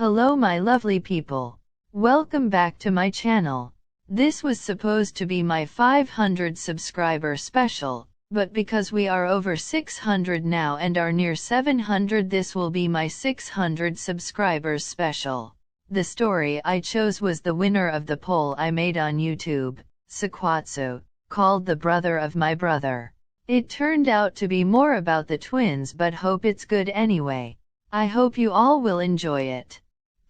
Hello my lovely people. Welcome back to my channel. This was supposed to be my 500 subscriber special, but because we are over 600 now and are near 700, this will be my 600 subscribers special. The story I chose was the winner of the poll I made on YouTube, Sakuatsu, called The Brother of My Brother. It turned out to be more about the twins, but hope it's good anyway. I hope you all will enjoy it.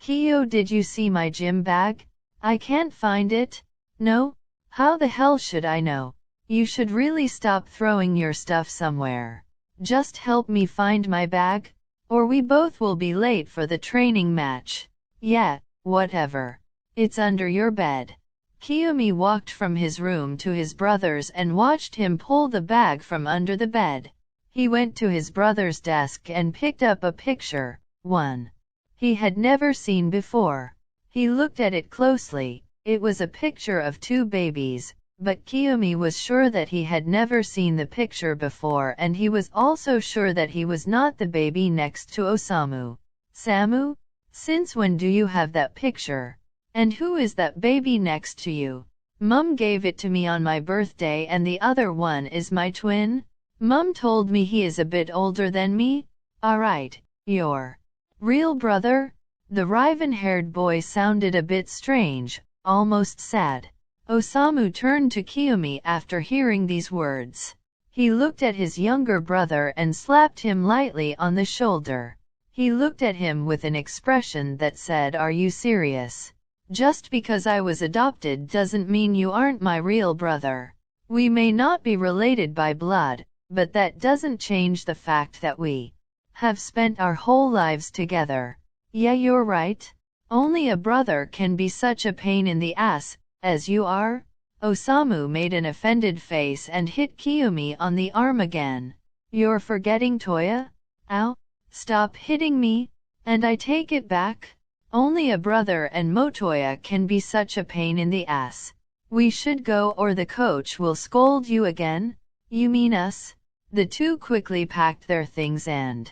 Kyo, did you see my gym bag? I can't find it. No? How the hell should I know? You should really stop throwing your stuff somewhere. Just help me find my bag, or we both will be late for the training match. Yeah, whatever. It's under your bed. Kiyomi walked from his room to his brother's and watched him pull the bag from under the bed. He went to his brother's desk and picked up a picture, one he had never seen before. He looked at it closely. It was a picture of two babies, but Kiyomi was sure that he had never seen the picture before, and he was also sure that he was not the baby next to Osamu. Samu? Since when do you have that picture? And who is that baby next to you? Mum gave it to me on my birthday, and the other one is my twin. Mum told me he is a bit older than me. Alright, your real brother? The raven-haired boy sounded a bit strange, almost sad. Osamu turned to Kiyomi after hearing these words. He looked at his younger brother and slapped him lightly on the shoulder. He looked at him with an expression that said, "Are you serious? Just because I was adopted doesn't mean you aren't my real brother. We may not be related by blood, but that doesn't change the fact that we have spent our whole lives together. Yeah, you're right. Only a brother can be such a pain in the ass, as you are." Osamu made an offended face and hit Kiyomi on the arm again. "You're forgetting Toya? Ow! Stop hitting me, and I take it back. Only a brother and Motoya can be such a pain in the ass. We should go or the coach will scold you again." "You mean us?" The two quickly packed their things and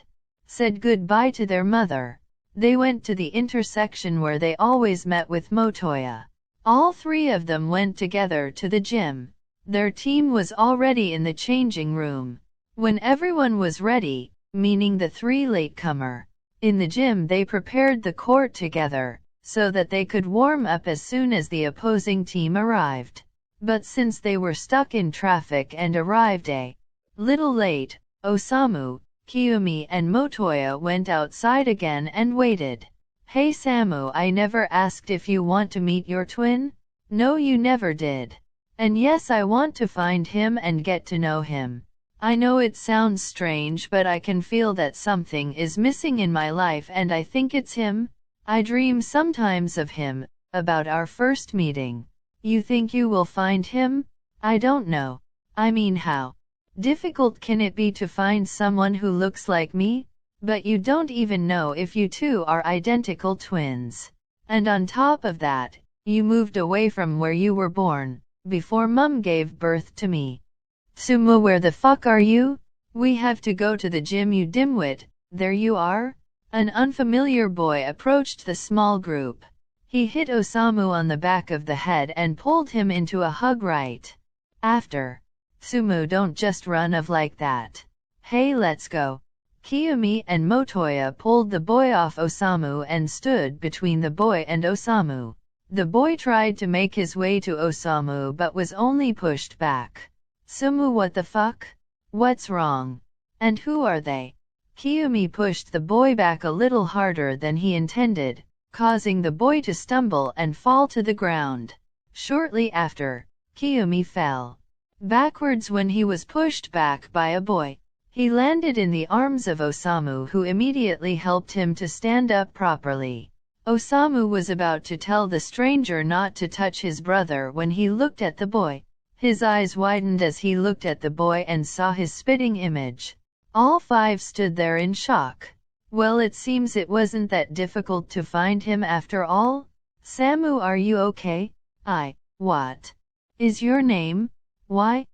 said goodbye to their mother. They went to the intersection where they always met with Motoya. All three of them went together to the gym. Their team was already in the changing room. When everyone was ready, meaning the three latecomer, in the gym, they prepared the court together, so that they could warm up as soon as the opposing team arrived. But since they were stuck in traffic and arrived a little late, Osamu, Kiyomi and Motoya went outside again and waited. "Hey Samu, I never asked if you want to meet your twin?" "No, you never did. And yes, I want to find him and get to know him. I know it sounds strange, but I can feel that something is missing in my life, and I think it's him. I dream sometimes of him, about our first meeting." "You think you will find him?" "I don't know. I mean, how difficult can it be to find someone who looks like me? But you don't even know if you two are identical twins. And on top of that, you moved away from where you were born, before Mum gave birth to me. Atsumu, where the fuck are you? We have to go to the gym, you dimwit." "There you are." An unfamiliar boy approached the small group. He hit Osamu on the back of the head and pulled him into a hug right after. "Atsumu, don't just run off like that. Hey, let's go." Kiyomi and Motoya pulled the boy off Osamu and stood between the boy and Osamu. The boy tried to make his way to Osamu but was only pushed back. "Sumu, what the fuck? What's wrong? And who are they?" Kiyomi pushed the boy back a little harder than he intended, causing the boy to stumble and fall to the ground. Shortly after, Kiyomi fell backwards when he was pushed back by a boy. He landed in the arms of Osamu, who immediately helped him to stand up properly. Osamu was about to tell the stranger not to touch his brother when he looked at the boy. His eyes widened as he looked at the boy and saw his spitting image. All five stood there in shock. "Well, it seems it wasn't that difficult to find him after all. Samu, are you okay?" What is your name? Why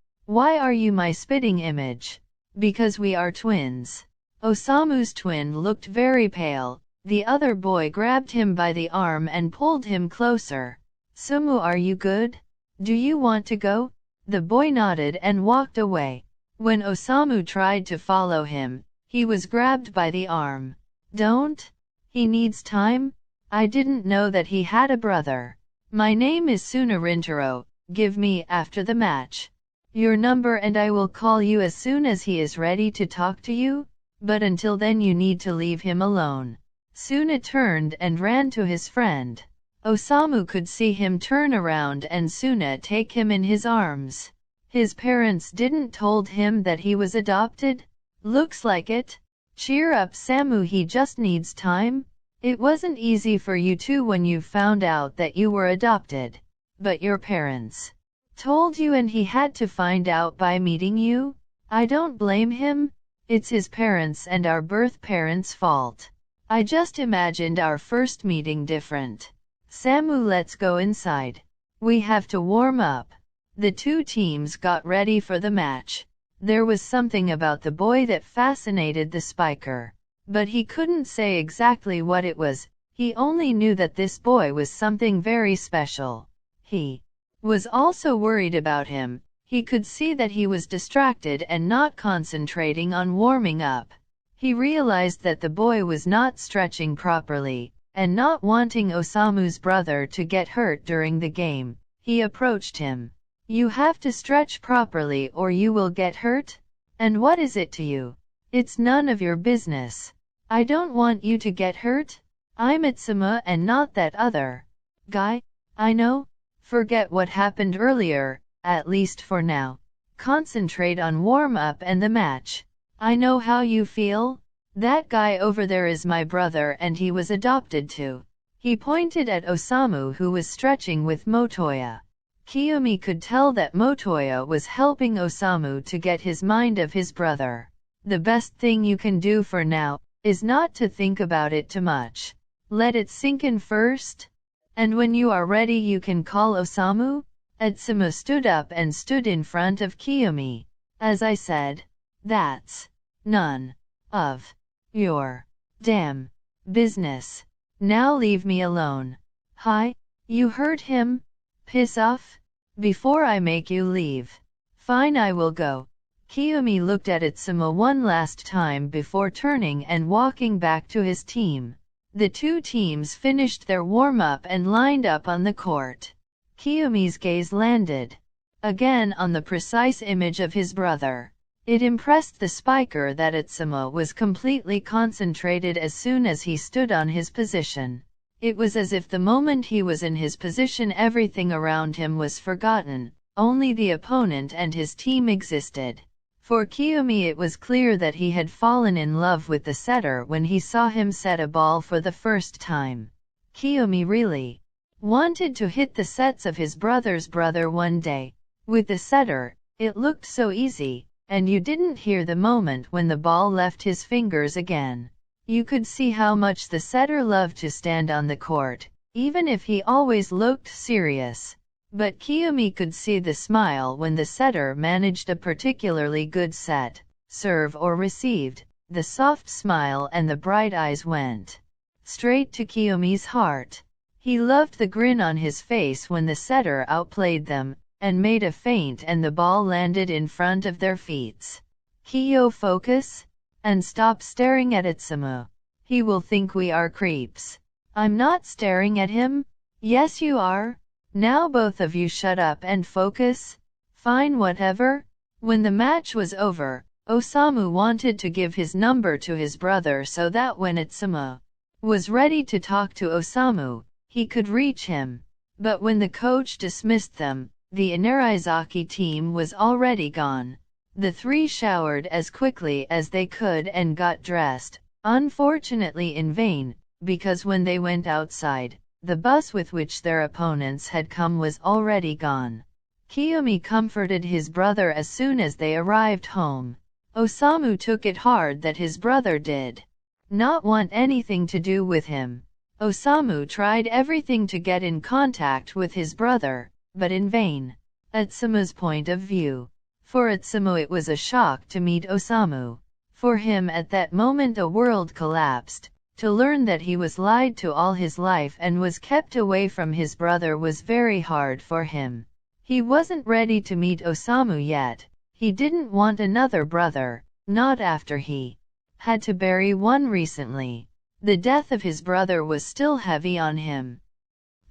are you my spitting image?" "Because we are twins." Osamu's twin looked very pale, The other boy grabbed him by the arm and pulled him closer. Sumu, are you good? Do you want to go? The boy nodded and walked away. When Osamu tried to follow him, he was grabbed by the arm. Don't? He needs time? I didn't know that he had a brother. My name is Sunarintaro. Give me, after the match, your number and I will call you as soon as he is ready to talk to you, but until then you need to leave him alone. Suna turned and ran to his friend. Osamu could see him turn around and Suna take him in his arms. His parents didn't told him that he was adopted? Looks like it. Cheer up Samu, he just needs time. It wasn't easy for you too when you found out that you were adopted. But your parents told you and he had to find out by meeting you? I don't blame him. It's his parents and our birth parents' fault. I just imagined our first meeting different. Samu, let's go inside. We have to warm up. The two teams got ready for the match. There was something about the boy that fascinated the spiker. But he couldn't say exactly what it was. He only knew that this boy was something very special. He was also worried about him. He could see that he was distracted and not concentrating on warming up. He realized that the boy was not stretching properly, and not wanting Osamu's brother to get hurt during the game. He approached him. You have to stretch properly or you will get hurt? And what is it to you? It's none of your business. I don't want you to get hurt. I'm Atsumu and not that other guy. I know. Forget what happened earlier, at least for now. Concentrate on warm-up and the match. I know how you feel. That guy over there is my brother and he was adopted too. He pointed at Osamu who was stretching with Motoya. Kiyomi could tell that Motoya was helping Osamu to get his mind of his brother. The best thing you can do for now is not to think about it too much. Let it sink in first. And when you are ready you can call Osamu? Atsumu stood up and stood in front of Kiyomi. As I said, that's none of your damn business. Now leave me alone. Hi, you heard him? Piss off? Before I make you leave. Fine, I will go. Kiyomi looked at Atsumu one last time before turning and walking back to his team. The two teams finished their warm-up and lined up on the court. Kiyomi's gaze landed again on the precise image of his brother. It impressed the spiker that Atsumu was completely concentrated as soon as he stood on his position. It was as if the moment he was in his position everything around him was forgotten, only the opponent and his team existed. For Kiyomi it was clear that he had fallen in love with the setter when he saw him set a ball for the first time. Kiyomi really wanted to hit the sets of his brother's brother one day. With the setter, it looked so easy, and you didn't hear the moment when the ball left his fingers again. You could see how much the setter loved to stand on the court, even if he always looked serious. But Kiyomi could see the smile when the setter managed a particularly good set, serve or received. The soft smile and the bright eyes went straight to Kiyomi's heart. He loved the grin on his face when the setter outplayed them, and made a feint and the ball landed in front of their feet. Kiyo, focus, and stop staring at Atsumu. He will think we are creeps. I'm not staring at him. Yes you are. Now both of you shut up and focus. Fine, whatever. When the match was over, Osamu wanted to give his number to his brother so that when Atsumu was ready to talk to Osamu, he could reach him. But when the coach dismissed them, the Inarizaki team was already gone. The three showered as quickly as they could and got dressed, unfortunately in vain, because when they went outside, the bus with which their opponents had come was already gone. Kiyomi comforted his brother as soon as they arrived home. Osamu took it hard that his brother did not want anything to do with him. Osamu tried everything to get in contact with his brother, but in vain. Atsumu's point of view. For Atsumu it was a shock to meet Osamu. For him at that moment a world collapsed. To learn that he was lied to all his life and was kept away from his brother was very hard for him. He wasn't ready to meet Osamu yet. He didn't want another brother, not after he had to bury one recently. The death of his brother was still heavy on him.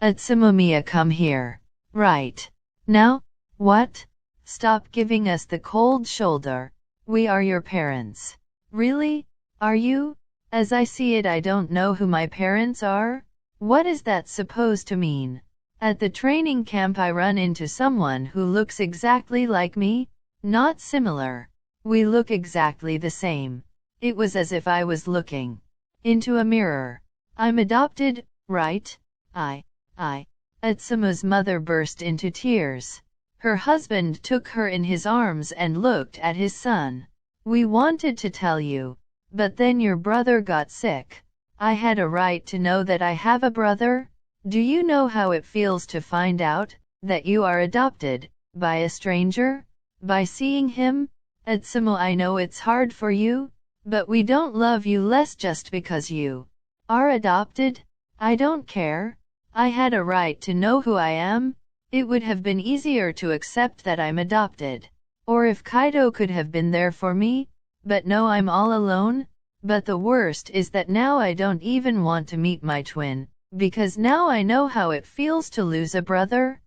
Atsumu, come here. Right now? What? Stop giving us the cold shoulder. We are your parents. Really? Are you? As I see it, I don't know who my parents are. What is that supposed to mean? At the training camp I run into someone who looks exactly like me. Not similar. We look exactly the same. It was as if I was looking into a mirror. I'm adopted, right? I. Atsumu's mother burst into tears. Her husband took her in his arms and looked at his son. We wanted to tell you, but then your brother got sick. I had a right to know that I have a brother. Do you know how it feels to find out that you are adopted by a stranger? By seeing him? Atsumu, I know it's hard for you, but we don't love you less just because you are adopted. I don't care. I had a right to know who I am. It would have been easier to accept that I'm adopted. Or if Kaido could have been there for me. But no, I'm all alone. But the worst is that now I don't even want to meet my twin, because now I know how it feels to lose a brother.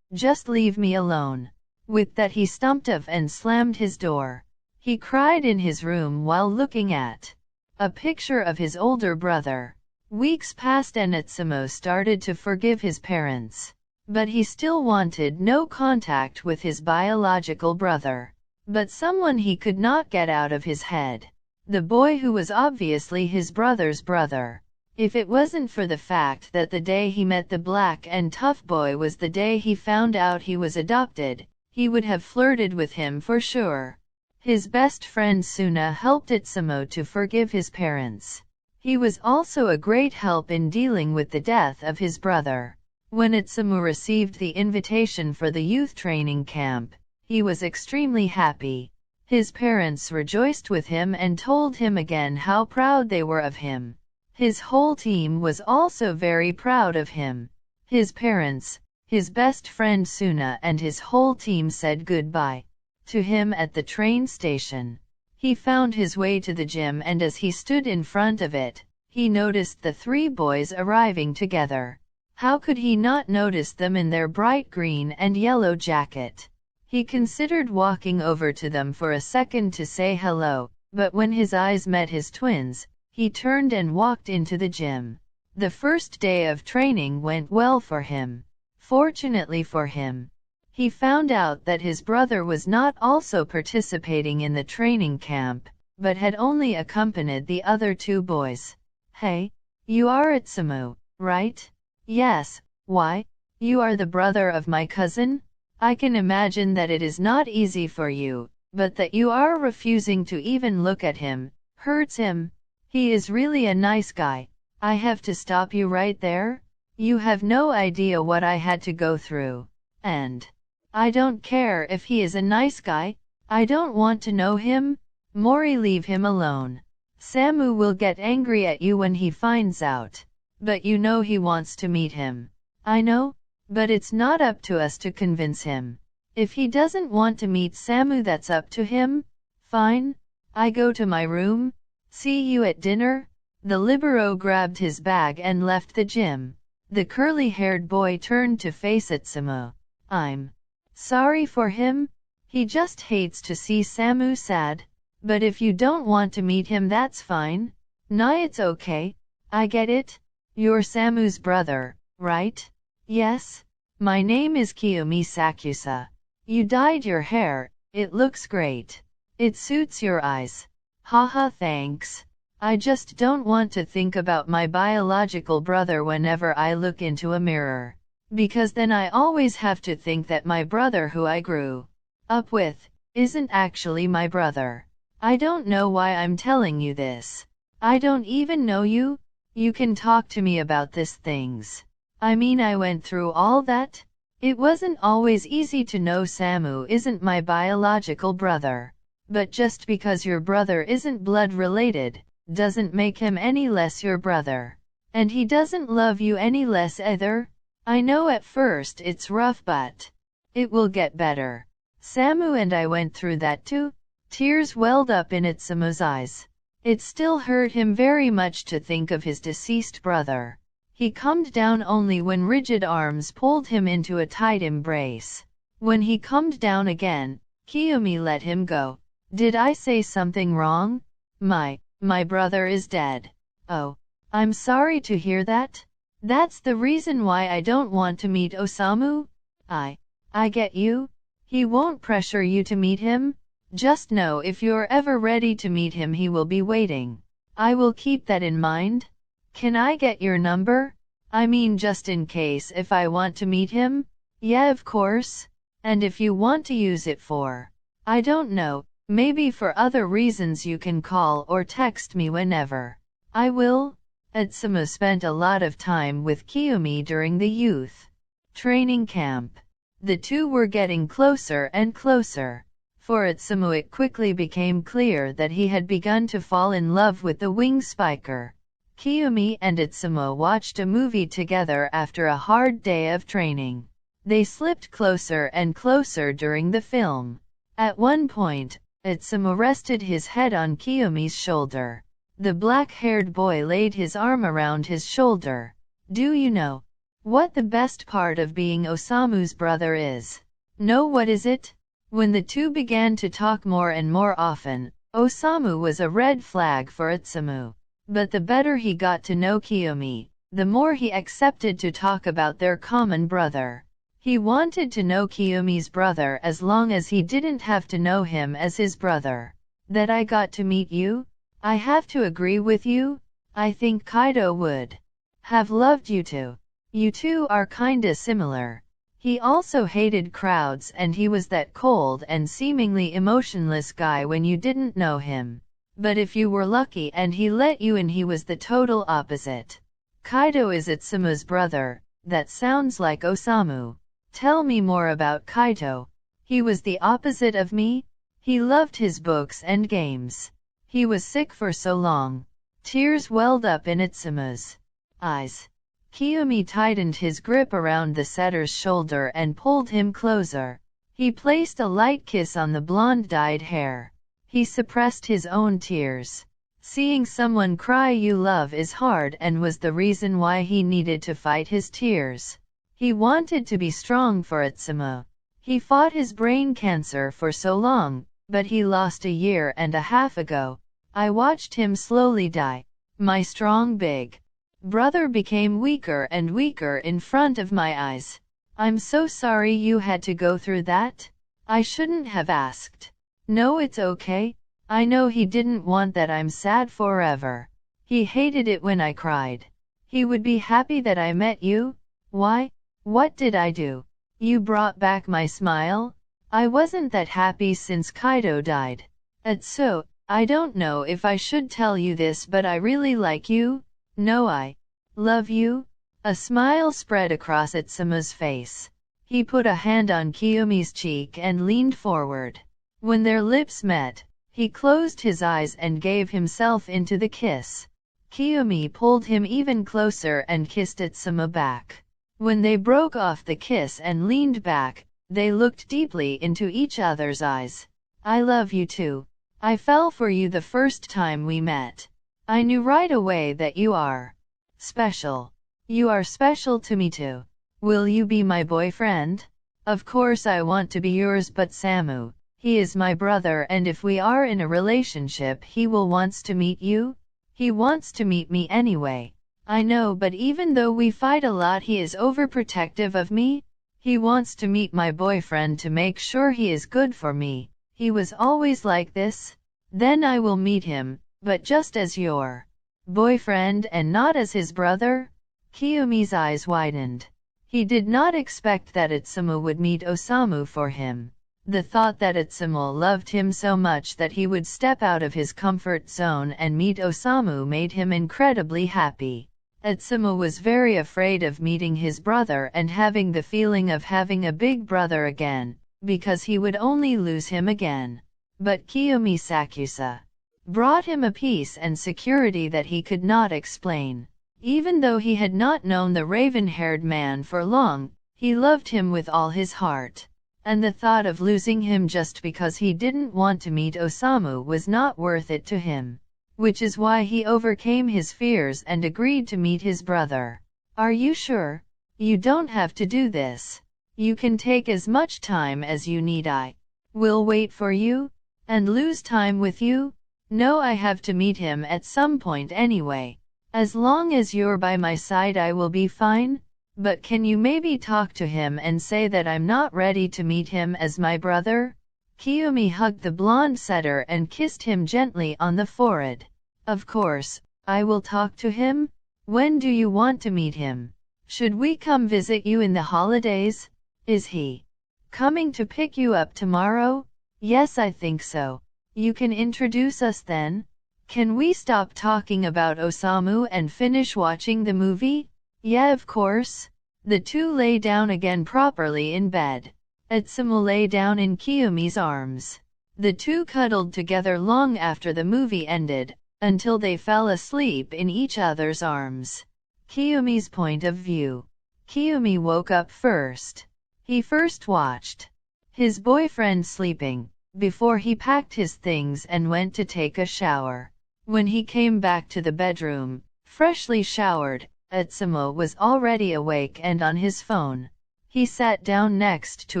Just leave me alone. With that he stumped off and slammed his door. He cried in his room while looking at a picture of his older brother. Weeks passed and Atsumu started to forgive his parents. But he still wanted no contact with his biological brother. But someone he could not get out of his head. The boy who was obviously his brother's brother. If it wasn't for the fact that the day he met the black and tough boy was the day he found out he was adopted, he would have flirted with him for sure. His best friend Suna helped Atsumu to forgive his parents. He was also a great help in dealing with the death of his brother. When Atsumu received the invitation for the youth training camp, he was extremely happy. His parents rejoiced with him and told him again how proud they were of him. His whole team was also very proud of him. His parents, his best friend Suna and his whole team said goodbye to him at the train station. He found his way to the gym, and as he stood in front of it, he noticed the three boys arriving together. How could he not notice them in their bright green and yellow jacket? He considered walking over to them for a second to say hello, but when his eyes met his twins, he turned and walked into the gym. The first day of training went well for him. Fortunately for him, he found out that his brother was not also participating in the training camp, but had only accompanied the other two boys. Hey, you are Atsumu, right? Yes. Why? You are the brother of my cousin? I can imagine that it is not easy for you, but that you are refusing to even look at him hurts him. He is really a nice guy. I have to stop you right there. You have no idea what I had to go through. And I don't care if he is a nice guy. I don't want to know him. Mori, leave him alone. Samu will get angry at you when he finds out. But you know he wants to meet him. I know, but it's not up to us to convince him. If he doesn't want to meet Samu, that's up to him. Fine. I go to my room. See you at dinner. The libero grabbed his bag and left the gym. The curly-haired boy turned to face Atsumu. I'm sorry for him. He just hates to see Samu sad. But if you don't want to meet him, that's fine. Nah, it's okay. I get it. You're Samu's brother, right? Yes. My name is Kiyomi Sakusa. You dyed your hair. It looks great. It suits your eyes. Haha, thanks. I just don't want to think about my biological brother whenever I look into a mirror. Because then I always have to think that my brother who I grew up with isn't actually my brother. I don't know why I'm telling you this. I don't even know you. You can talk to me about these things. I mean, I went through all that. It wasn't always easy to know Samu isn't my biological brother. But just because your brother isn't blood related, doesn't make him any less your brother. And he doesn't love you any less either. I know at first it's rough, but it will get better. Samu and I went through that too. Tears welled up in Atsumo's eyes. It still hurt him very much to think of his deceased brother. He calmed down only when rigid arms pulled him into a tight embrace. When he calmed down again, Kiyomi let him go. Did I say something wrong? My brother is dead. Oh, I'm sorry to hear that. That's the reason why I don't want to meet Osamu? I get you. He won't pressure you to meet him. Just know if you're ever ready to meet him, he will be waiting. I will keep that in mind. Can I get your number? I mean, just in case if I want to meet him? Yeah, of course. And if you want to use it for, I don't know, maybe for other reasons, you can call or text me whenever. I will. Atsumu spent a lot of time with Kiyomi during the youth training camp. The two were getting closer and closer. For Atsumu, it quickly became clear that he had begun to fall in love with the wing spiker. Kiyomi and Atsumu watched a movie together after a hard day of training. They slipped closer and closer during the film. At one point, Atsumu rested his head on Kiyomi's shoulder. The black-haired boy laid his arm around his shoulder. Do you know what the best part of being Osamu's brother is? No, what is it? When the two began to talk more and more often, Osamu was a red flag for Atsumu. But the better he got to know Kiyomi, the more he accepted to talk about their common brother. He wanted to know Kiyomi's brother as long as he didn't have to know him as his brother. That I got to meet you? I have to agree with you. I think Kaido would have loved you too. You two are kinda similar. He also hated crowds, and he was that cold and seemingly emotionless guy when you didn't know him. But if you were lucky and he let you in, he was the total opposite. Kaido is Atsumu's brother. That sounds like Osamu. Tell me more about Kaido. He was the opposite of me. He loved his books and games. He was sick for so long. Tears welled up in Atsumu's eyes. Kiyomi tightened his grip around the setter's shoulder and pulled him closer. He placed a light kiss on the blonde-dyed hair. He suppressed his own tears. Seeing someone cry you love is hard, and was the reason why he needed to fight his tears. He wanted to be strong for Atsumu. He fought his brain cancer for so long, but he lost a year and a half ago. I watched him slowly die. My strong big brother became weaker and weaker in front of my eyes. I'm so sorry you had to go through that. I shouldn't have asked. No, it's okay. I know he didn't want that. I'm sad forever. He hated it when I cried. He would be happy that I met you. Why? What did I do? You brought back my smile? I wasn't that happy since Kaido died. Atsu, I don't know if I should tell you this, but I really like you. No, I love you. A smile spread across Atsuma's face. He put a hand on Kiyomi's cheek and leaned forward. When their lips met, he closed his eyes and gave himself into the kiss. Kiyomi pulled him even closer and kissed Atsumu back. When they broke off the kiss and leaned back, they looked deeply into each other's eyes. I love you too. I fell for you the first time we met. I knew right away that you are special. You are special to me too. Will you be my boyfriend? Of course I want to be yours, but Samu, he is my brother, and if we are in a relationship he will wants to meet you. He wants to meet me anyway. I know, but even though we fight a lot, he is overprotective of me. He wants to meet my boyfriend to make sure he is good for me. He was always like this. Then I will meet him, but just as your boyfriend and not as his brother? Kiyomi's eyes widened. He did not expect that Atsumu would meet Osamu for him. The thought that Atsumu loved him so much that he would step out of his comfort zone and meet Osamu made him incredibly happy. Atsumu was very afraid of meeting his brother and having the feeling of having a big brother again, because he would only lose him again. But Kiyomi Sakusa brought him a peace and security that he could not explain. Even though he had not known the raven-haired man for long, he loved him with all his heart. And the thought of losing him just because he didn't want to meet Osamu was not worth it to him. Which is why he overcame his fears and agreed to meet his brother. Are you sure? You don't have to do this. You can take as much time as you need. I will wait for you, and lose time with you. No, I have to meet him at some point anyway. As long as you're by my side I will be fine. But can you maybe talk to him and say that I'm not ready to meet him as my brother? Kiyomi hugged the blonde setter and kissed him gently on the forehead. Of course, I will talk to him. When do you want to meet him? Should we come visit you in the holidays? Is he coming to pick you up tomorrow? Yes, I think so. You can introduce us then? Can we stop talking about Osamu and finish watching the movie? Yeah, of course. The two lay down again properly in bed. Atsumu lay down in Kiyomi's arms. The two cuddled together long after the movie ended, until they fell asleep in each other's arms. Kiyomi's point of view. Kiyomi woke up first. He first watched his boyfriend sleeping, before he packed his things and went to take a shower. When he came back to the bedroom, freshly showered, Atsumu was already awake and on his phone. He sat down next to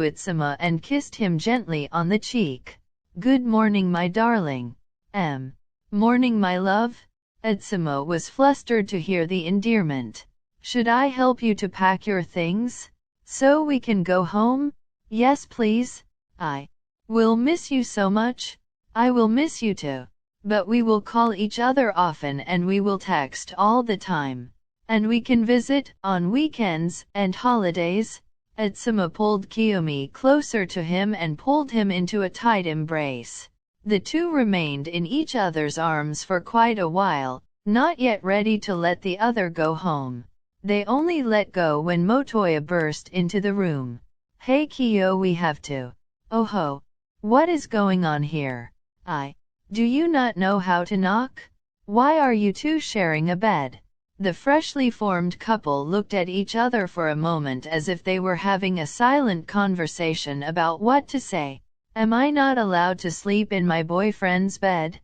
Atsumu and kissed him gently on the cheek. Good morning, my darling. Morning, my love. Atsumu was flustered to hear the endearment. Should I help you to pack your things? So we can go home? Yes, please. I will miss you so much. I will miss you too. But we will call each other often and we will text all the time. And we can visit on weekends and holidays. Atsumu pulled Kiyomi closer to him and pulled him into a tight embrace. The two remained in each other's arms for quite a while, not yet ready to let the other go home. They only let go when Motoya burst into the room. Hey Kiyo, we have to. Oh ho. What is going on here? Do you not know how to knock? Why are you two sharing a bed? The freshly formed couple looked at each other for a moment as if they were having a silent conversation about what to say. Am I not allowed to sleep in my boyfriend's bed?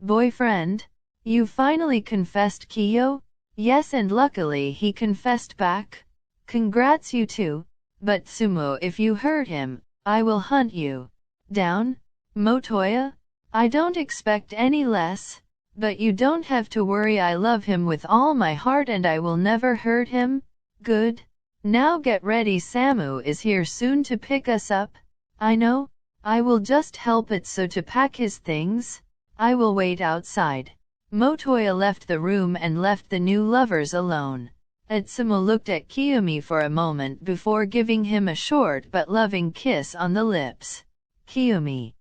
Boyfriend? You finally confessed, Kiyo? Yes, and luckily he confessed back. Congrats, you two. But Sumo, if you hurt him, I will hunt you down. Motoya? I don't expect any less. But you don't have to worry, I love him with all my heart and I will never hurt him. Good. Now get ready, Samu is here soon to pick us up. I know. I will just help Atsumu to pack his things. I will wait outside. Motoya left the room and left the new lovers alone. Atsumu looked at Kiyomi for a moment before giving him a short but loving kiss on the lips. Kiyomi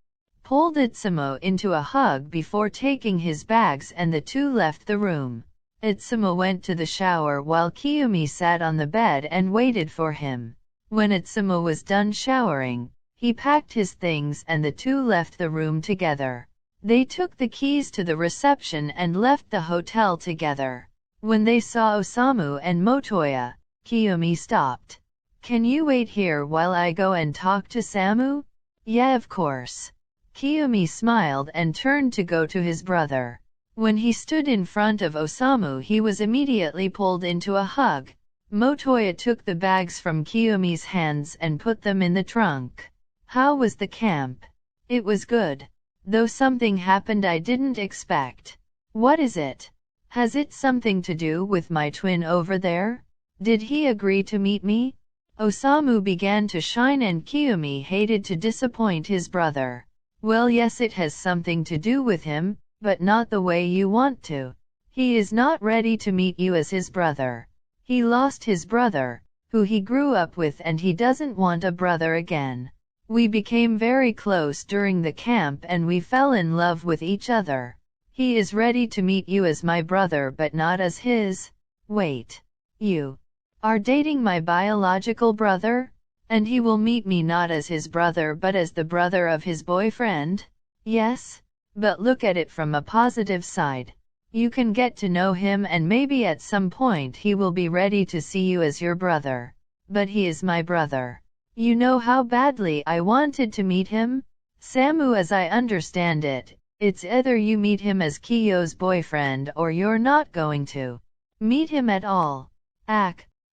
pulled Atsumu into a hug before taking his bags and the two left the room. Atsumu went to the shower while Kiyomi sat on the bed and waited for him. When Atsumu was done showering, he packed his things and the two left the room together. They took the keys to the reception and left the hotel together. When they saw Osamu and Motoya, Kiyomi stopped. Can you wait here while I go and talk to Samu? Yeah, of course. Kiyomi smiled and turned to go to his brother. When he stood in front of Osamu, he was immediately pulled into a hug. Motoya took the bags from Kiyomi's hands and put them in the trunk. How was the camp? It was good. Though something happened I didn't expect. What is it? Has it something to do with my twin over there? Did he agree to meet me? Osamu began to shine and Kiyomi hated to disappoint his brother. Well, yes, it has something to do with him, but not the way you want to. He is not ready to meet you as his brother. He lost his brother, who he grew up with, and he doesn't want a brother again. We became very close during the camp and we fell in love with each other. He is ready to meet you as my brother but not as his. Wait. You are dating my biological brother? And he will meet me not as his brother but as the brother of his boyfriend? Yes. But look at it from a positive side. You can get to know him and maybe at some point he will be ready to see you as your brother. But he is my brother. You know how badly I wanted to meet him? Samu, as I understand it, it's either you meet him as Kiyo's boyfriend or you're not going to meet him at all.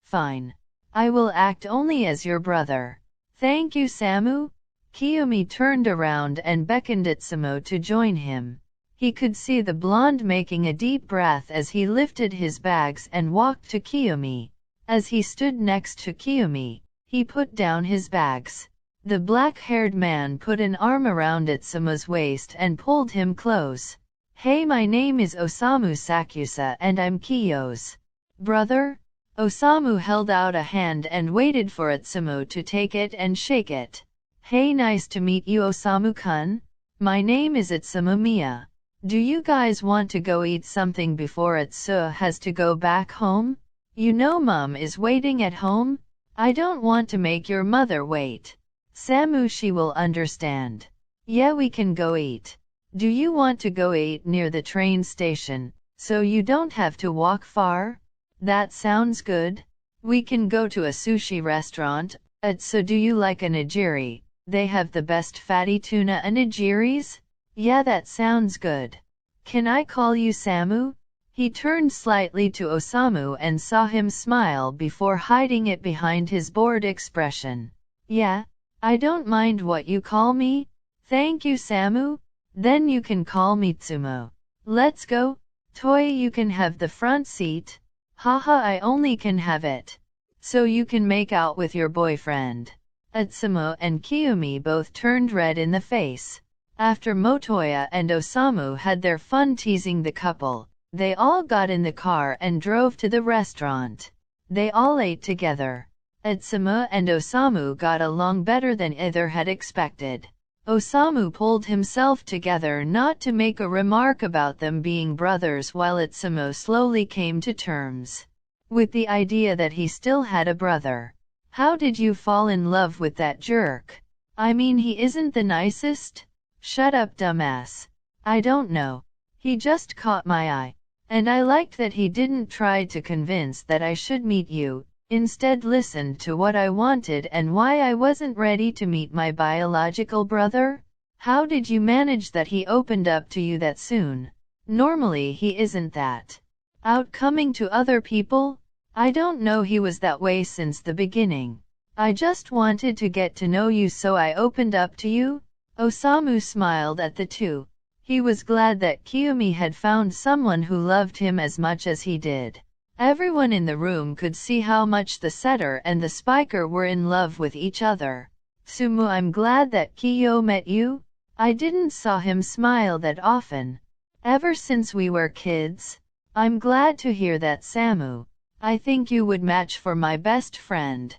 Fine. I will act only as your brother. Thank you, Samu. Kiyomi turned around and beckoned Atsumu to join him. He could see the blonde making a deep breath as he lifted his bags and walked to Kiyomi. As he stood next to Kiyomi, he put down his bags. The black-haired man put an arm around Atsumu's waist and pulled him close. Hey, my name is Osamu Sakuatsu and I'm Kiyo's brother. Osamu held out a hand and waited for Atsumu to take it and shake it. Hey, nice to meet you, Osamu-kun. My name is Atsumu Miya. Do you guys want to go eat something before Atsu has to go back home? You know Mom is waiting at home. I don't want to make your mother wait. Samu, she will understand. Yeah, we can go eat. Do you want to go eat near the train station, so you don't have to walk far? That sounds good. We can go to a sushi restaurant. So do you like a nigiri? They have the best fatty tuna nigiris? Yeah, that sounds good. Can I call you Samu? He turned slightly to Osamu and saw him smile before hiding it behind his bored expression. Yeah, I don't mind what you call me. Thank you, Samu. Then you can call me Tsumo. Let's go. Toy, you can have the front seat. Haha, I only can have it. So you can make out with your boyfriend. Atsumu and Kiyomi both turned red in the face. After Motoya and Osamu had their fun teasing the couple, they all got in the car and drove to the restaurant. They all ate together. Atsumu and Osamu got along better than either had expected. Osamu pulled himself together not to make a remark about them being brothers, while Atsumu slowly came to terms with the idea that he still had a brother. How did you fall in love with that jerk? I mean, he isn't the nicest? Shut up, dumbass. I don't know. He just caught my eye. And I liked that he didn't try to convince that I should meet you, instead listened to what I wanted and why I wasn't ready to meet my biological brother. How did you manage that he opened up to you that soon? Normally he isn't that outcoming to other people. I don't know, he was that way since the beginning. I just wanted to get to know you, so I opened up to you. Osamu smiled at the two. He was glad that Kiyomi had found someone who loved him as much as he did. Everyone in the room could see how much the setter and the spiker were in love with each other. Sumu, I'm glad that Kiyo met you. I didn't saw him smile that often ever since we were kids. I'm glad to hear that, Samu. I think you would match for my best friend.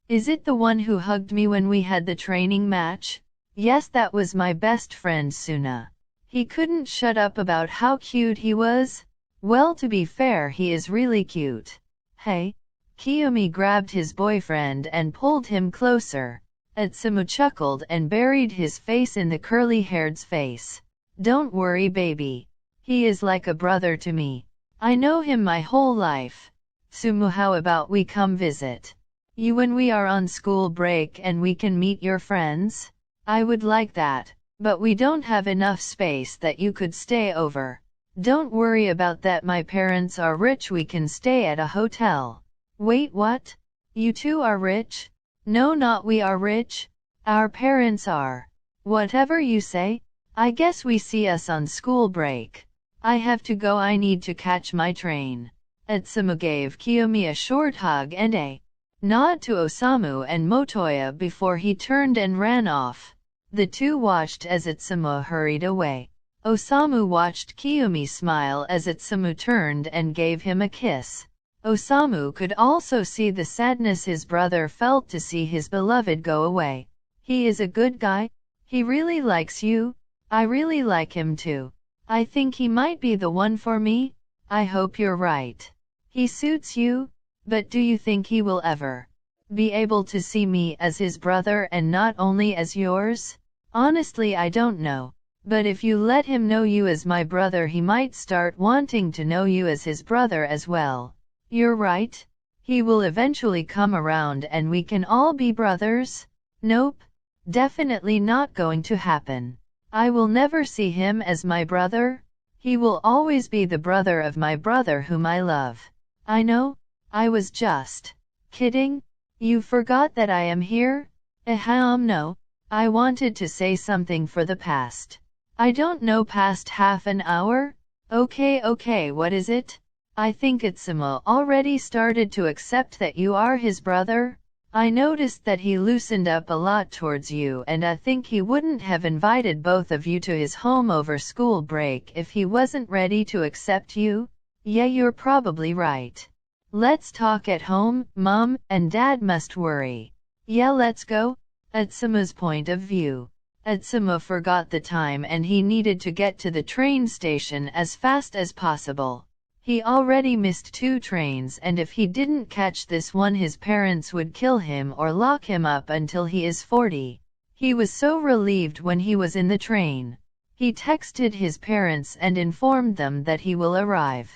Is it the one who hugged me when we had the training match? Yes, that was my best friend Suna. He couldn't shut up about how cute he was. Well, to be fair, he is really cute. Hey. Kiyomi grabbed his boyfriend and pulled him closer. Atsumu chuckled and buried his face in the curly-haired's face. Don't worry, baby. He is like a brother to me. I know him my whole life. Sumu, how about we come visit you when we are on school break and we can meet your friends? I would like that, but we don't have enough space that you could stay over. Don't worry about that, my parents are rich, we can stay at a hotel. Wait, what? You two are rich? No, not we are rich. Our parents are. Whatever you say. I guess we see us on school break. I have to go, I need to catch my train. Atsumu gave Kiyomi a short hug and a nod to Osamu and Motoya before he turned and ran off. The two watched as Atsumu hurried away. Osamu watched Kiyomi smile as Atsumu turned and gave him a kiss. Osamu could also see the sadness his brother felt to see his beloved go away. He is a good guy. He really likes you. I really like him too. I think he might be the one for me. I hope you're right. He suits you, but do you think he will ever be able to see me as his brother and not only as yours? Honestly, I don't know. But if you let him know you as my brother, he might start wanting to know you as his brother as well. You're right. He will eventually come around and we can all be brothers? Nope. Definitely not going to happen. I will never see him as my brother. He will always be the brother of my brother whom I love. I know. I was just kidding. You forgot that I am here? No. I wanted to say something for the past. I don't know, past half an hour? Okay, what is it? I think Atsumu already started to accept that you are his brother. I noticed that he loosened up a lot towards you, and I think he wouldn't have invited both of you to his home over school break if he wasn't ready to accept you. Yeah, you're probably right. Let's talk at home. Mom and Dad must worry. Yeah, let's go. Atsumu's point of view. Atsumu forgot the time and he needed to get to the train station as fast as possible. He already missed 2 trains, and if he didn't catch this one his parents would kill him or lock him up until he is 40. He was so relieved when he was in the train. He texted his parents and informed them that he will arrive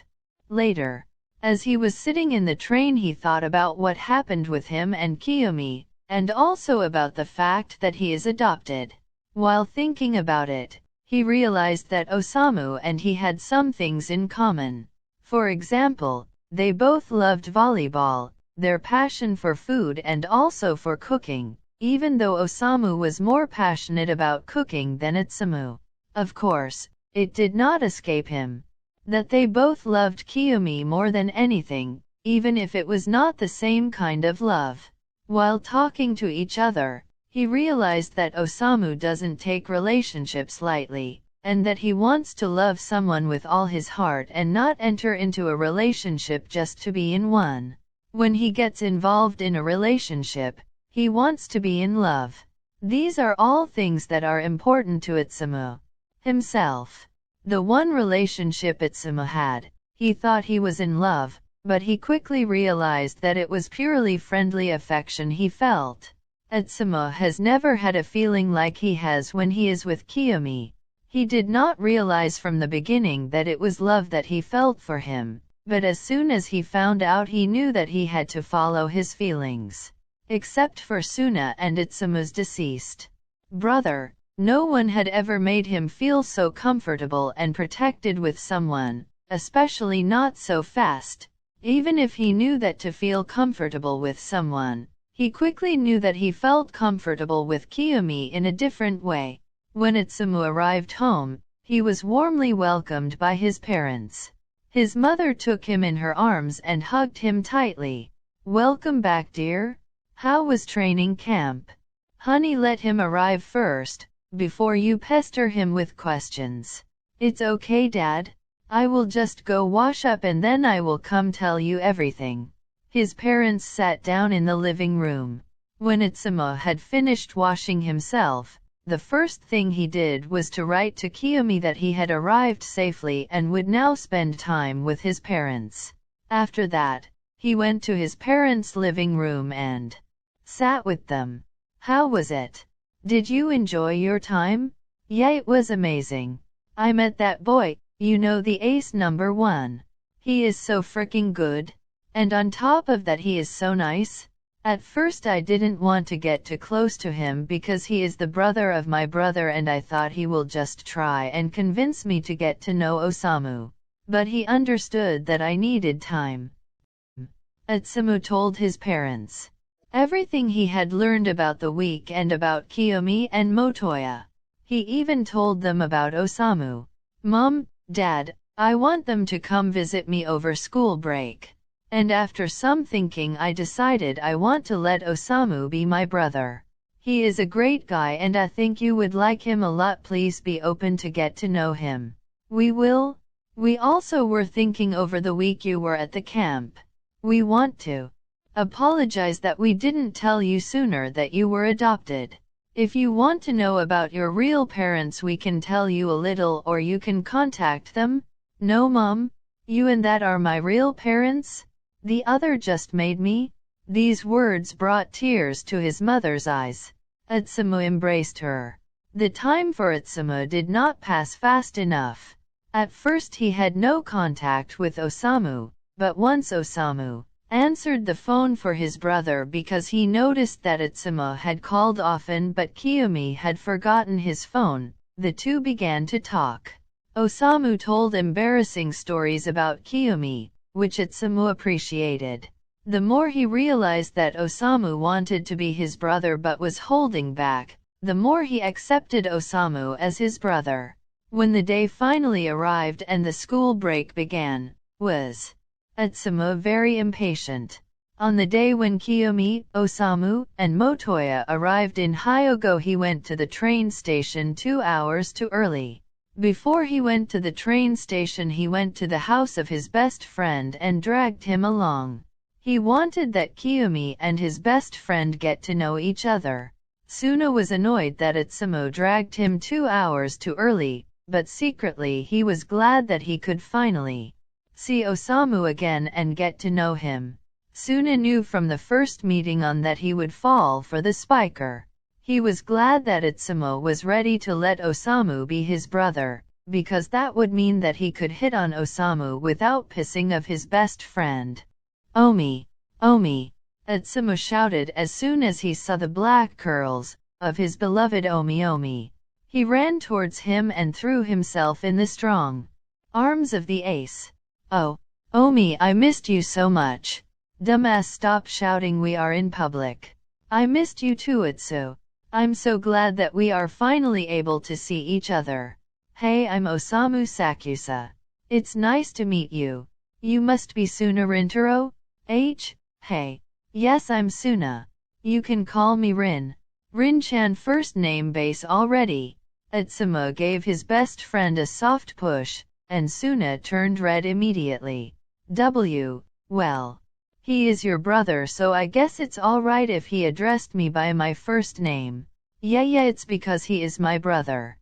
later. As he was sitting in the train, he thought about what happened with him and Kiyomi, and also about the fact that he is adopted. While thinking about it, he realized that Osamu and he had some things in common. For example, they both loved volleyball, their passion for food and also for cooking, even though Osamu was more passionate about cooking than Atsumu. Of course, it did not escape him that they both loved Kiyomi more than anything, even if it was not the same kind of love. While talking to each other, he realized that Osamu doesn't take relationships lightly, and that he wants to love someone with all his heart and not enter into a relationship just to be in one. When he gets involved in a relationship, he wants to be in love. These are all things that are important to Atsumu himself. The one relationship Atsumu had, he thought he was in love, but he quickly realized that it was purely friendly affection he felt. Atsumu has never had a feeling like he has when he is with Kiyomi. He did not realize from the beginning that it was love that he felt for him, but as soon as he found out, he knew that he had to follow his feelings. Except for Suna and Atsumu's deceased brother, no one had ever made him feel so comfortable and protected with someone, especially not so fast. Even if he knew that to feel comfortable with someone, he quickly knew that he felt comfortable with Kiyomi in a different way. When Atsumu arrived home, he was warmly welcomed by his parents. His mother took him in her arms and hugged him tightly. Welcome back, dear. How was training camp? Honey, let him arrive first, before you pester him with questions. It's okay, Dad. I will just go wash up and then I will come tell you everything. His parents sat down in the living room. When Atsumu had finished washing himself, the first thing he did was to write to Kiyomi that he had arrived safely and would now spend time with his parents. After that, he went to his parents' living room and sat with them. How was it? Did you enjoy your time? Yeah, it was amazing. I met that boy, you know, the ace number 1. He is so freaking good. And on top of that, he is so nice. At first I didn't want to get too close to him because he is the brother of my brother and I thought he will just try and convince me to get to know Osamu. But he understood that I needed time. Atsumu told his parents everything he had learned about the week and about Kiyomi and Motoya. He even told them about Osamu. Mom, Dad, I want them to come visit me over school break. And after some thinking I decided I want to let Osamu be my brother. He is a great guy and I think you would like him a lot. Please be open to get to know him. We will. We also were thinking over the week you were at the camp. We want to apologize that we didn't tell you sooner that you were adopted. If you want to know about your real parents, we can tell you a little or you can contact them. No, Mom. You and that are my real parents? The other just made me? These words brought tears to his mother's eyes. Atsumu embraced her. The time for Atsumu did not pass fast enough. At first he had no contact with Osamu, but once Osamu answered the phone for his brother because he noticed that Atsumu had called often but Kiyomi had forgotten his phone, the two began to talk. Osamu told embarrassing stories about Kiyomi, which Atsumu appreciated. The more he realized that Osamu wanted to be his brother but was holding back, the more he accepted Osamu as his brother. When the day finally arrived and the school break began, was Atsumu very impatient. On the day when Kiyomi, Osamu, and Motoya arrived in Hyogo, he went to the train station 2 hours too early. Before he went to the train station, he went to the house of his best friend and dragged him along. He wanted that Kiyomi and his best friend get to know each other. Suna was annoyed that Atsumu dragged him 2 hours too early, but secretly he was glad that he could finally see Osamu again and get to know him. Suna knew from the first meeting on that he would fall for the spiker. He was glad that Atsumu was ready to let Osamu be his brother, because that would mean that he could hit on Osamu without pissing of his best friend. Omi! Omi! Atsumu shouted as soon as he saw the black curls of his beloved Omi. He ran towards him and threw himself in the strong arms of the ace. Oh, Omi, I missed you so much. Dumbass, stop shouting, we are in public. I missed you too, Atsu. I'm so glad that we are finally able to see each other. Hey, I'm Osamu Sakuatsu. It's nice to meet you. You must be Suna Rintaro? Hey. Yes, I'm Suna. You can call me Rin. Rin-chan, first name base already. Atsumu gave his best friend a soft push, and Suna turned red immediately. Well, he is your brother, so I guess it's alright if he addressed me by my first name. Yeah, it's because he is my brother.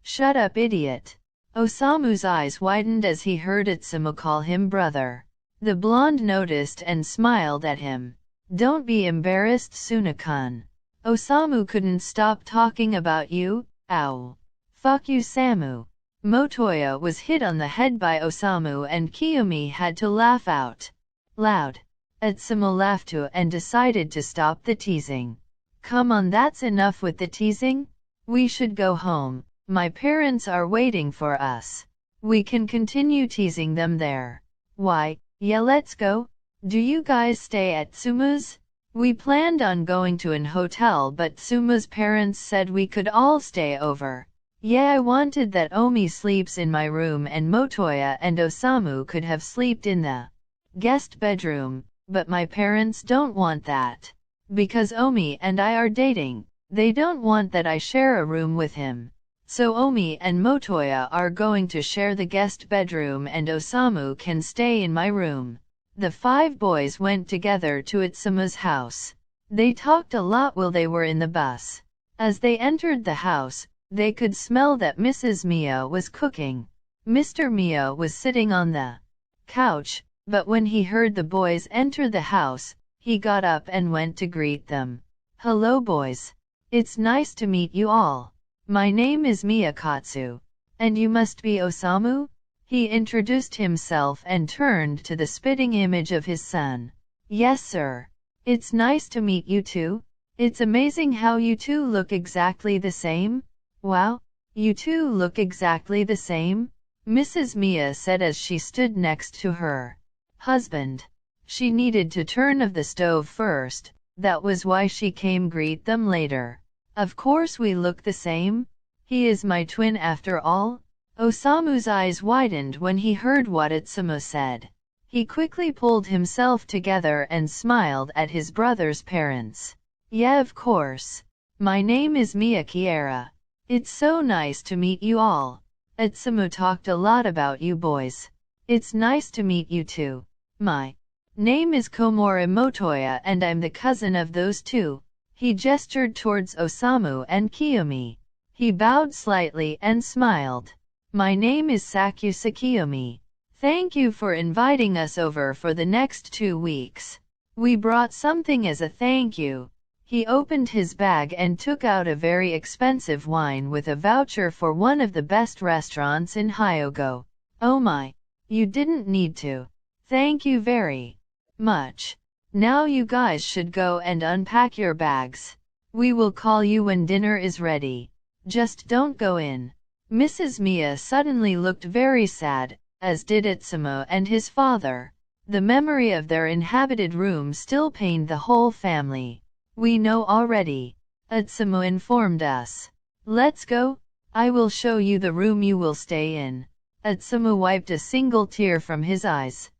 Shut up, idiot. Osamu's eyes widened as he heard Atsumu call him brother. The blonde noticed and smiled at him. Don't be embarrassed, Suna-kun. Osamu couldn't stop talking about you. Ow. Fuck you, Samu. Motoya was hit on the head by Osamu and Kiyomi had to laugh out loud. Atsumu laughed too and decided to stop the teasing. Come on, that's enough with the teasing. We should go home. My parents are waiting for us. We can continue teasing them there. Why, yeah, let's go. Do you guys stay at Tsumu's? We planned on going to an hotel, but Tsumu's parents said we could all stay over. Yeah, I wanted that Omi sleeps in my room and Motoya and Osamu could have slept in the guest bedroom, but my parents don't want that. Because Omi and I are dating, they don't want that I share a room with him. So Omi and Motoya are going to share the guest bedroom and Osamu can stay in my room. The 5 boys went together to Atsumu's house. They talked a lot while they were in the bus. As they entered the house, they could smell that Mrs. Mia was cooking. Mr. Mia was sitting on the couch, but when he heard the boys enter the house, he got up and went to greet them. Hello boys. It's nice to meet you all. My name is Miyakatsu. And you must be Osamu? He introduced himself and turned to the spitting image of his son. Yes sir. It's nice to meet you too. It's amazing how you two look exactly the same. Wow, you two look exactly the same, Mrs. Mia said as she stood next to her husband. She needed to turn off the stove first, that was why she came greet them later. Of course we look the same. He is my twin after all. Osamu's eyes widened when he heard what Atsumu said. He quickly pulled himself together and smiled at his brother's parents. Yeah, of course. My name is Miyakiera. It's so nice to meet you all. Atsumu talked a lot about you boys. It's nice to meet you too. My name is Komori Motoya and I'm the cousin of those two. He gestured towards Osamu and Kiyomi. He bowed slightly and smiled. My name is Sakuatsu Kiyomi. Thank you for inviting us over for the next 2 weeks. We brought something as a thank you. He opened his bag and took out a very expensive wine with a voucher for one of the best restaurants in Hyogo. Oh my! You didn't need to. Thank you very much. Now you guys should go and unpack your bags. We will call you when dinner is ready. Just don't go in. Mrs. Mia suddenly looked very sad, as did Atsumu and his father. The memory of their inhabited room still pained the whole family. We know already. Atsumu informed us. Let's go. I will show you the room you will stay in. Atsumu wiped a single tear from his eyes.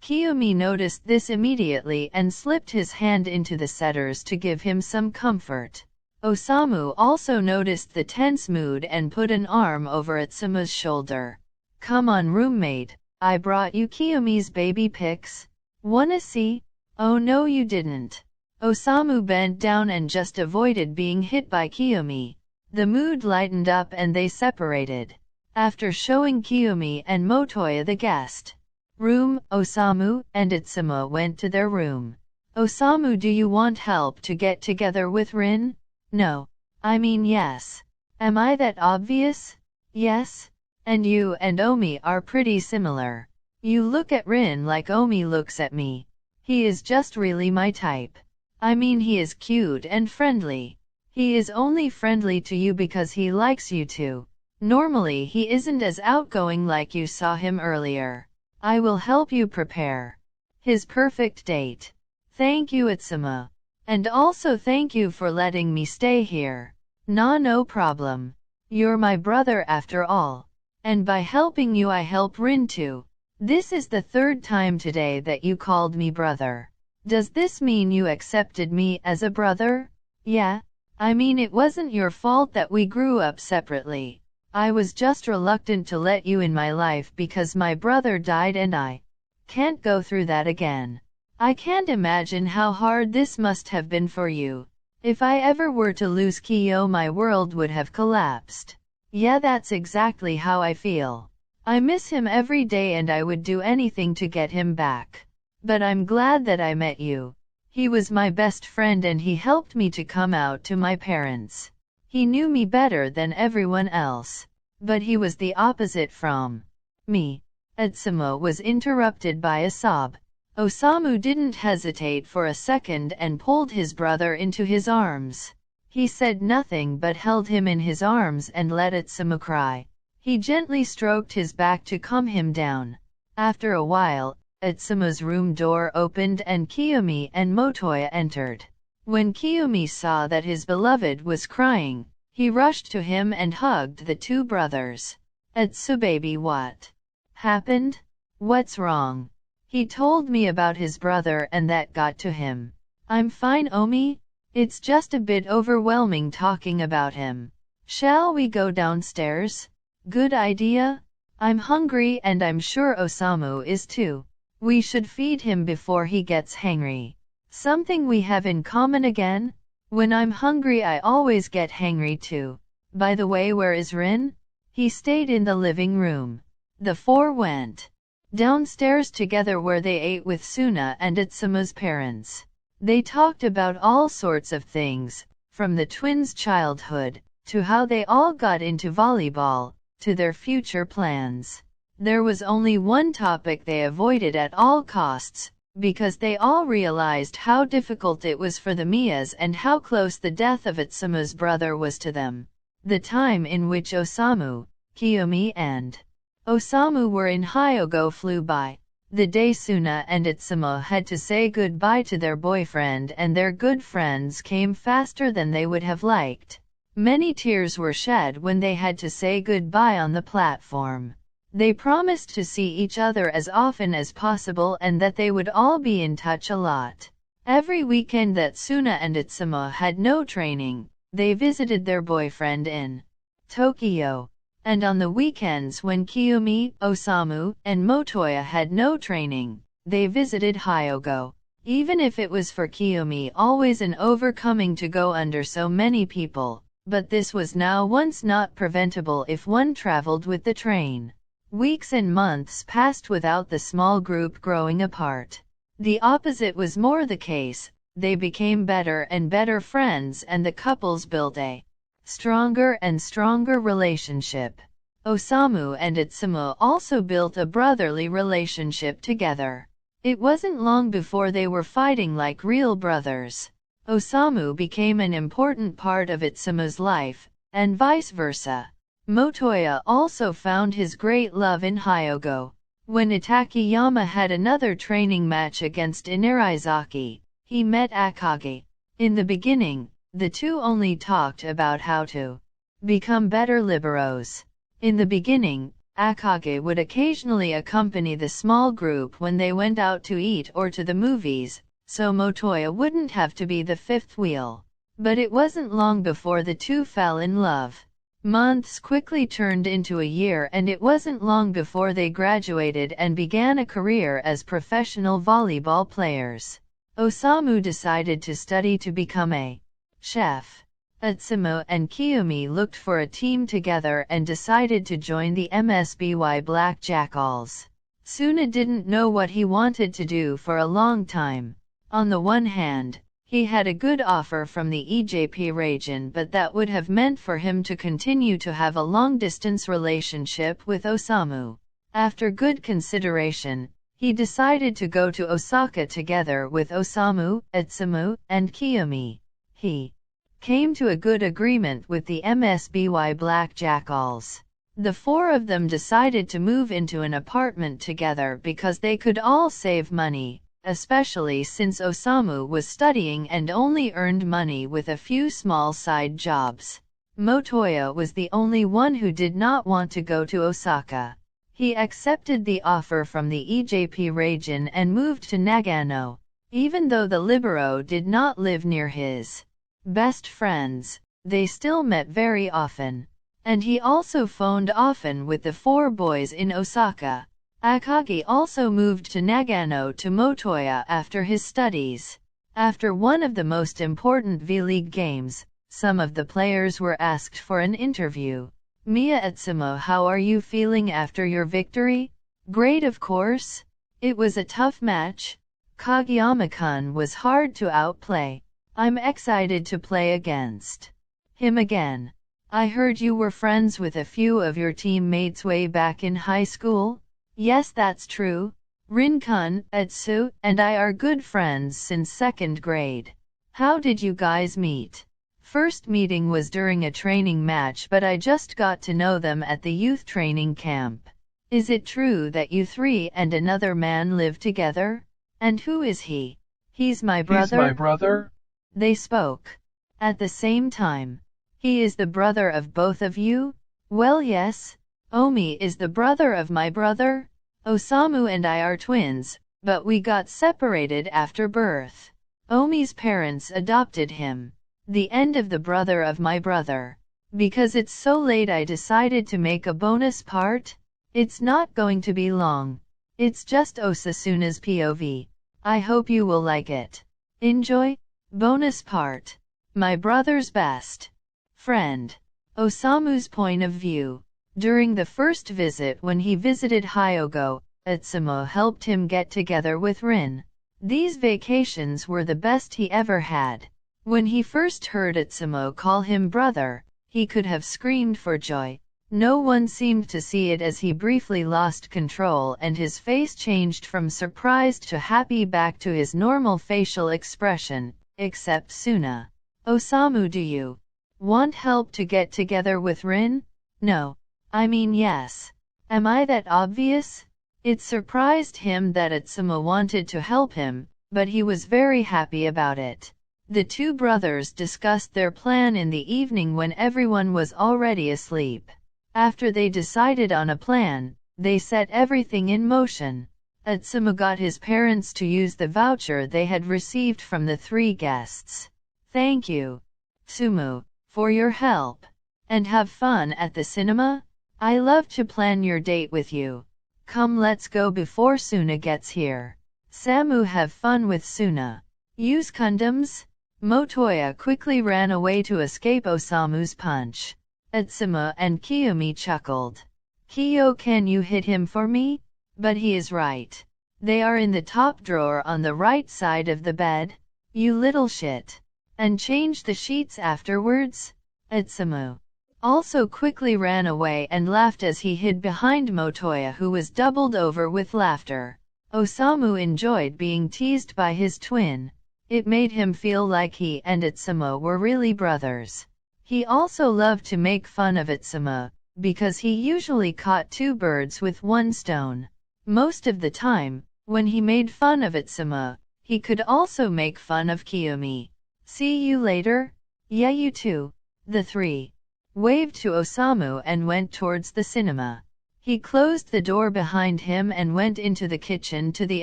Kiyomi noticed this immediately and slipped his hand into the setter's to give him some comfort. Osamu also noticed the tense mood and put an arm over Atsumu's shoulder. Come on roommate, I brought you Kiyomi's baby pics. Wanna see? Oh no you didn't. Osamu bent down and just avoided being hit by Kiyomi. The mood lightened up and they separated. After showing Kiyomi and Motoya the guest room, Osamu and Atsumu went to their room. Osamu, do you want help to get together with Rin? No. I mean yes. Am I that obvious? Yes. And you and Omi are pretty similar. You look at Rin like Omi looks at me. He is just really my type. I mean he is cute and friendly. He is only friendly to you because he likes you too. Normally he isn't as outgoing like you saw him earlier. I will help you prepare his perfect date. Thank you Atsumu. And also thank you for letting me stay here. Nah, no problem. You're my brother after all. And by helping you I help Rin too. This is the third time today that you called me brother. Does this mean you accepted me as a brother? Yeah. I mean it wasn't your fault that we grew up separately. I was just reluctant to let you in my life because my brother died and I can't go through that again. I can't imagine how hard this must have been for you. If I ever were to lose Kiyo my world would have collapsed. Yeah, that's exactly how I feel. I miss him every day and I would do anything to get him back. But I'm glad that I met you. He was my best friend and he helped me to come out to my parents. He knew me better than everyone else. But he was the opposite from me. Atsumu was interrupted by a sob. Osamu didn't hesitate for a second and pulled his brother into his arms. He said nothing but held him in his arms and let Atsumu cry. He gently stroked his back to calm him down. After a while, Atsumu's room door opened and Kiyomi and Motoya entered. When Kiyomi saw that his beloved was crying, he rushed to him and hugged the two brothers. Atsu baby, what happened? What's wrong? He told me about his brother and that got to him. I'm fine Omi. It's just a bit overwhelming talking about him. Shall we go downstairs? Good idea. I'm hungry and I'm sure Osamu is too. We should feed him before he gets hangry. Something we have in common again? When I'm hungry I always get hangry too. By the way, where is Rin? He stayed in the living room. The four went downstairs together where they ate with Suna and Atsumu's parents. They talked about all sorts of things, from the twins' childhood, to how they all got into volleyball, to their future plans. There was only one topic they avoided at all costs, because they all realized how difficult it was for the Miyas and how close the death of Atsumu's brother was to them. The time in which Osamu, Kiyomi and Osamu were in Hyogo flew by. The day Suna and Atsumu had to say goodbye to their boyfriend and their good friends came faster than they would have liked. Many tears were shed when they had to say goodbye on the platform. They promised to see each other as often as possible and that they would all be in touch a lot. Every weekend that Suna and Atsumu had no training, they visited their boyfriend in Tokyo. And on the weekends when Kiyomi, Osamu, and Motoya had no training, they visited Hyogo. Even if it was for Kiyomi always an overcoming to go under so many people, but this was now once not preventable if one traveled with the train. Weeks and months passed without the small group growing apart. The opposite was more the case. they became better and better friends, and the couples built a stronger and stronger relationship. Osamu and Atsumu also built a brotherly relationship together. It wasn't long before they were fighting like real brothers. Osamu became an important part of Atsumu's life, and vice versa. Motoya also found his great love in Hyogo. When Itakayama had another training match against Inarizaki, he met Akagi. In the beginning, the two only talked about how to become better liberos. In the beginning, Akagi would occasionally accompany the small group when they went out to eat or to the movies, so Motoya wouldn't have to be the fifth wheel. But it wasn't long before the two fell in love. Months quickly turned into a year, and it wasn't long before they graduated and began a career as professional volleyball players. Osamu decided to study to become a chef. Atsumu and Kiyomi looked for a team together and decided to join the MSBY Black Jackals. Suna didn't know what he wanted to do for a long time. On the one hand, he had a good offer from the EJP region, but that would have meant for him to continue to have a long-distance relationship with Osamu. After good consideration, he decided to go to Osaka together with Osamu, Atsumu, and Kiyomi. He came to a good agreement with the MSBY Black Jackals. The four of them decided to move into an apartment together because they could all save money, especially since Osamu was studying and only earned money with a few small side jobs. Motoya was the only one who did not want to go to Osaka. He accepted the offer from the EJP region and moved to Nagano, even though the libero did not live near his best friends. They still met very often, and he also phoned often with the four boys in Osaka. Akagi also moved to Nagano to Motoya after his studies. After one of the most important V-League games, some of the players were asked for an interview. Mia Atsumu, how are you feeling after your victory? Great, of course. It was a tough match. Kageyama-kun was hard to outplay. I'm excited to play against him again. I heard you were friends with a few of your teammates way back in high school? Yes, that's true. Rin-kun, Atsu, and I are good friends since 2nd grade. How did you guys meet? First meeting was during a training match, but I just got to know them at the youth training camp. Is it true that you three and another man live together? And who is he? He's my brother. He's my brother? They spoke at the same time. He is the brother of both of you? Well, yes. Omi is the brother of my brother. Osamu and I are twins, but we got separated after birth. Omi's parents adopted him. The end of the brother of my brother. Because it's so late, I decided to make a bonus part. It's not going to be long. It's just Osasuna's POV. I hope you will like it. Enjoy. Bonus part. My brother's best friend. Osamu's point of view. During the first visit when he visited Hyogo, Atsumu helped him get together with Rin. These vacations were the best he ever had. When he first heard Atsumu call him brother, he could have screamed for joy. No one seemed to see it as he briefly lost control and his face changed from surprised to happy back to his normal facial expression, except Suna. Osamu, do you want help to get together with Rin? No. I mean yes. Am I that obvious? It surprised him that Atsumu wanted to help him, but he was very happy about it. The two brothers discussed their plan in the evening when everyone was already asleep. After they decided on a plan, they set everything in motion. Atsumu got his parents to use the voucher they had received from the three guests. Thank you, Atsumu, for your help. And have fun at the cinema? I love to plan your date with you. Come, let's go before Suna gets here. Samu, have fun with Suna. Use condoms? Motoya quickly ran away to escape Osamu's punch. Atsumu and Kiyomi chuckled. Kiyo, can you hit him for me? But he is right. They are in the top drawer on the right side of the bed. You little shit. And change the sheets afterwards? Atsumu also quickly ran away and laughed as he hid behind Motoya, who was doubled over with laughter. Osamu enjoyed being teased by his twin. It made him feel like he and Atsumu were really brothers. He also loved to make fun of Atsumu, because he usually caught two birds with one stone. Most of the time, when he made fun of Atsumu, he could also make fun of Kiyomi. See you later? Yeah, you too. The three waved to Osamu and went towards the cinema. He closed the door behind him and went into the kitchen to the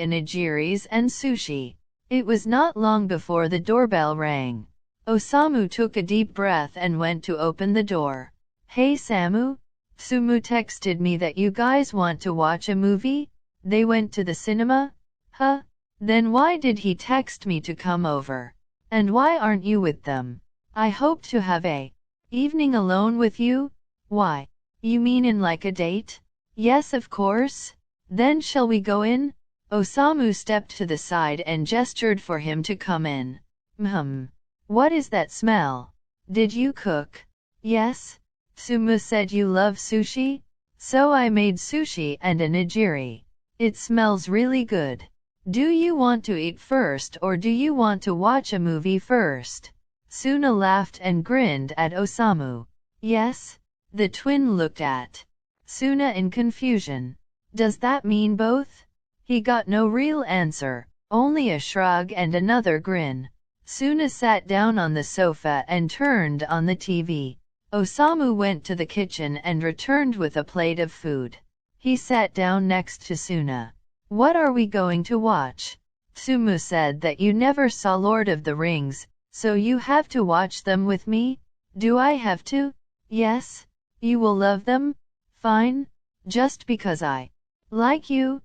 onigiris and sushi. It was not long before the doorbell rang. Osamu took a deep breath and went to open the door. Hey Samu? Sumu texted me that you guys want to watch a movie? They went to the cinema? Huh? Then why did he text me to come over? And why aren't you with them? I hoped to have a evening alone with you? Why? You mean in like a date? Yes, of course. Then shall we go in? Osamu stepped to the side and gestured for him to come in. What is that smell? Did you cook? Yes. Sumu said you love sushi? So I made sushi and a nigiri. It smells really good. Do you want to eat first or do you want to watch a movie first? Suna laughed and grinned at Osamu. Yes? The twin looked at Suna in confusion. Does that mean both? He got no real answer, only a shrug and another grin. Suna sat down on the sofa and turned on the TV. Osamu went to the kitchen and returned with a plate of food. He sat down next to Suna. What are we going to watch? Sumu said that you never saw Lord of the Rings, so you have to watch them with me? Do I have to? Yes. You will love them? Fine. Just because I like you?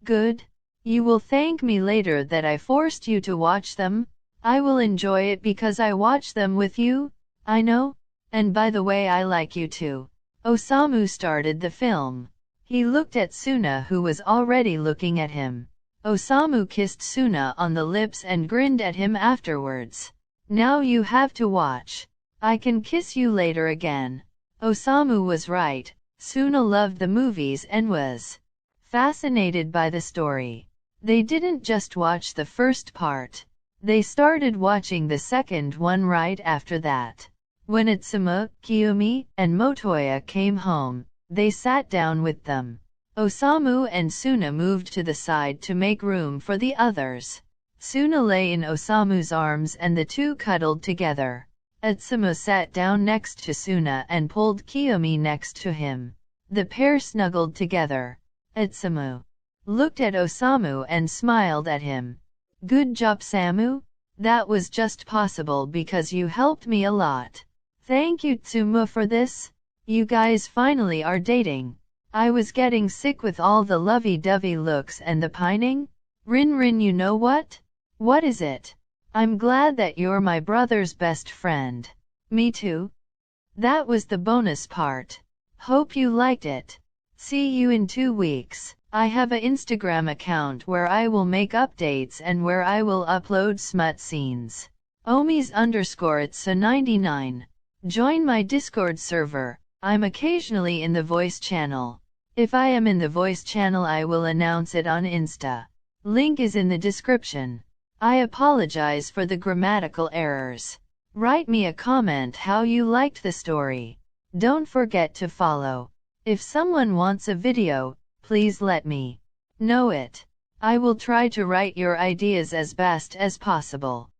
Good. You will thank me later that I forced you to watch them. I will enjoy it because I watch them with you. I know. And by the way, I like you too. Osamu started the film. He looked at Suna, who was already looking at him. Osamu kissed Suna on the lips and grinned at him afterwards. Now you have to watch. I can kiss you later again. Osamu was right. Suna loved the movies and was fascinated by the story. They didn't just watch the first part. They started watching the second one right after that. When Atsumu, Kiyomi, and Motoya came home, they sat down with them. Osamu and Suna moved to the side to make room for the others. Suna lay in Osamu's arms and the two cuddled together. Atsumu sat down next to Suna and pulled Kiyomi next to him. The pair snuggled together. Atsumu looked at Osamu and smiled at him. Good job, Samu. That was just possible because you helped me a lot. Thank you, Atsumu, for this. You guys finally are dating. I was getting sick with all the lovey-dovey looks and the pining. Rin, you know what? What is it? I'm glad that you're my brother's best friend. Me too. That was the bonus part. Hope you liked it. See you in 2 weeks. I have an Instagram account where I will make updates and where I will upload smut scenes. Omis_Itsu99. Join my Discord server. I'm occasionally in the voice channel. If I am in the voice channel, I will announce it on Insta. Link is in the description. I apologize for the grammatical errors. Write me a comment how you liked the story. Don't forget to follow. If someone wants a video, please let me know it. I will try to write your ideas as best as possible.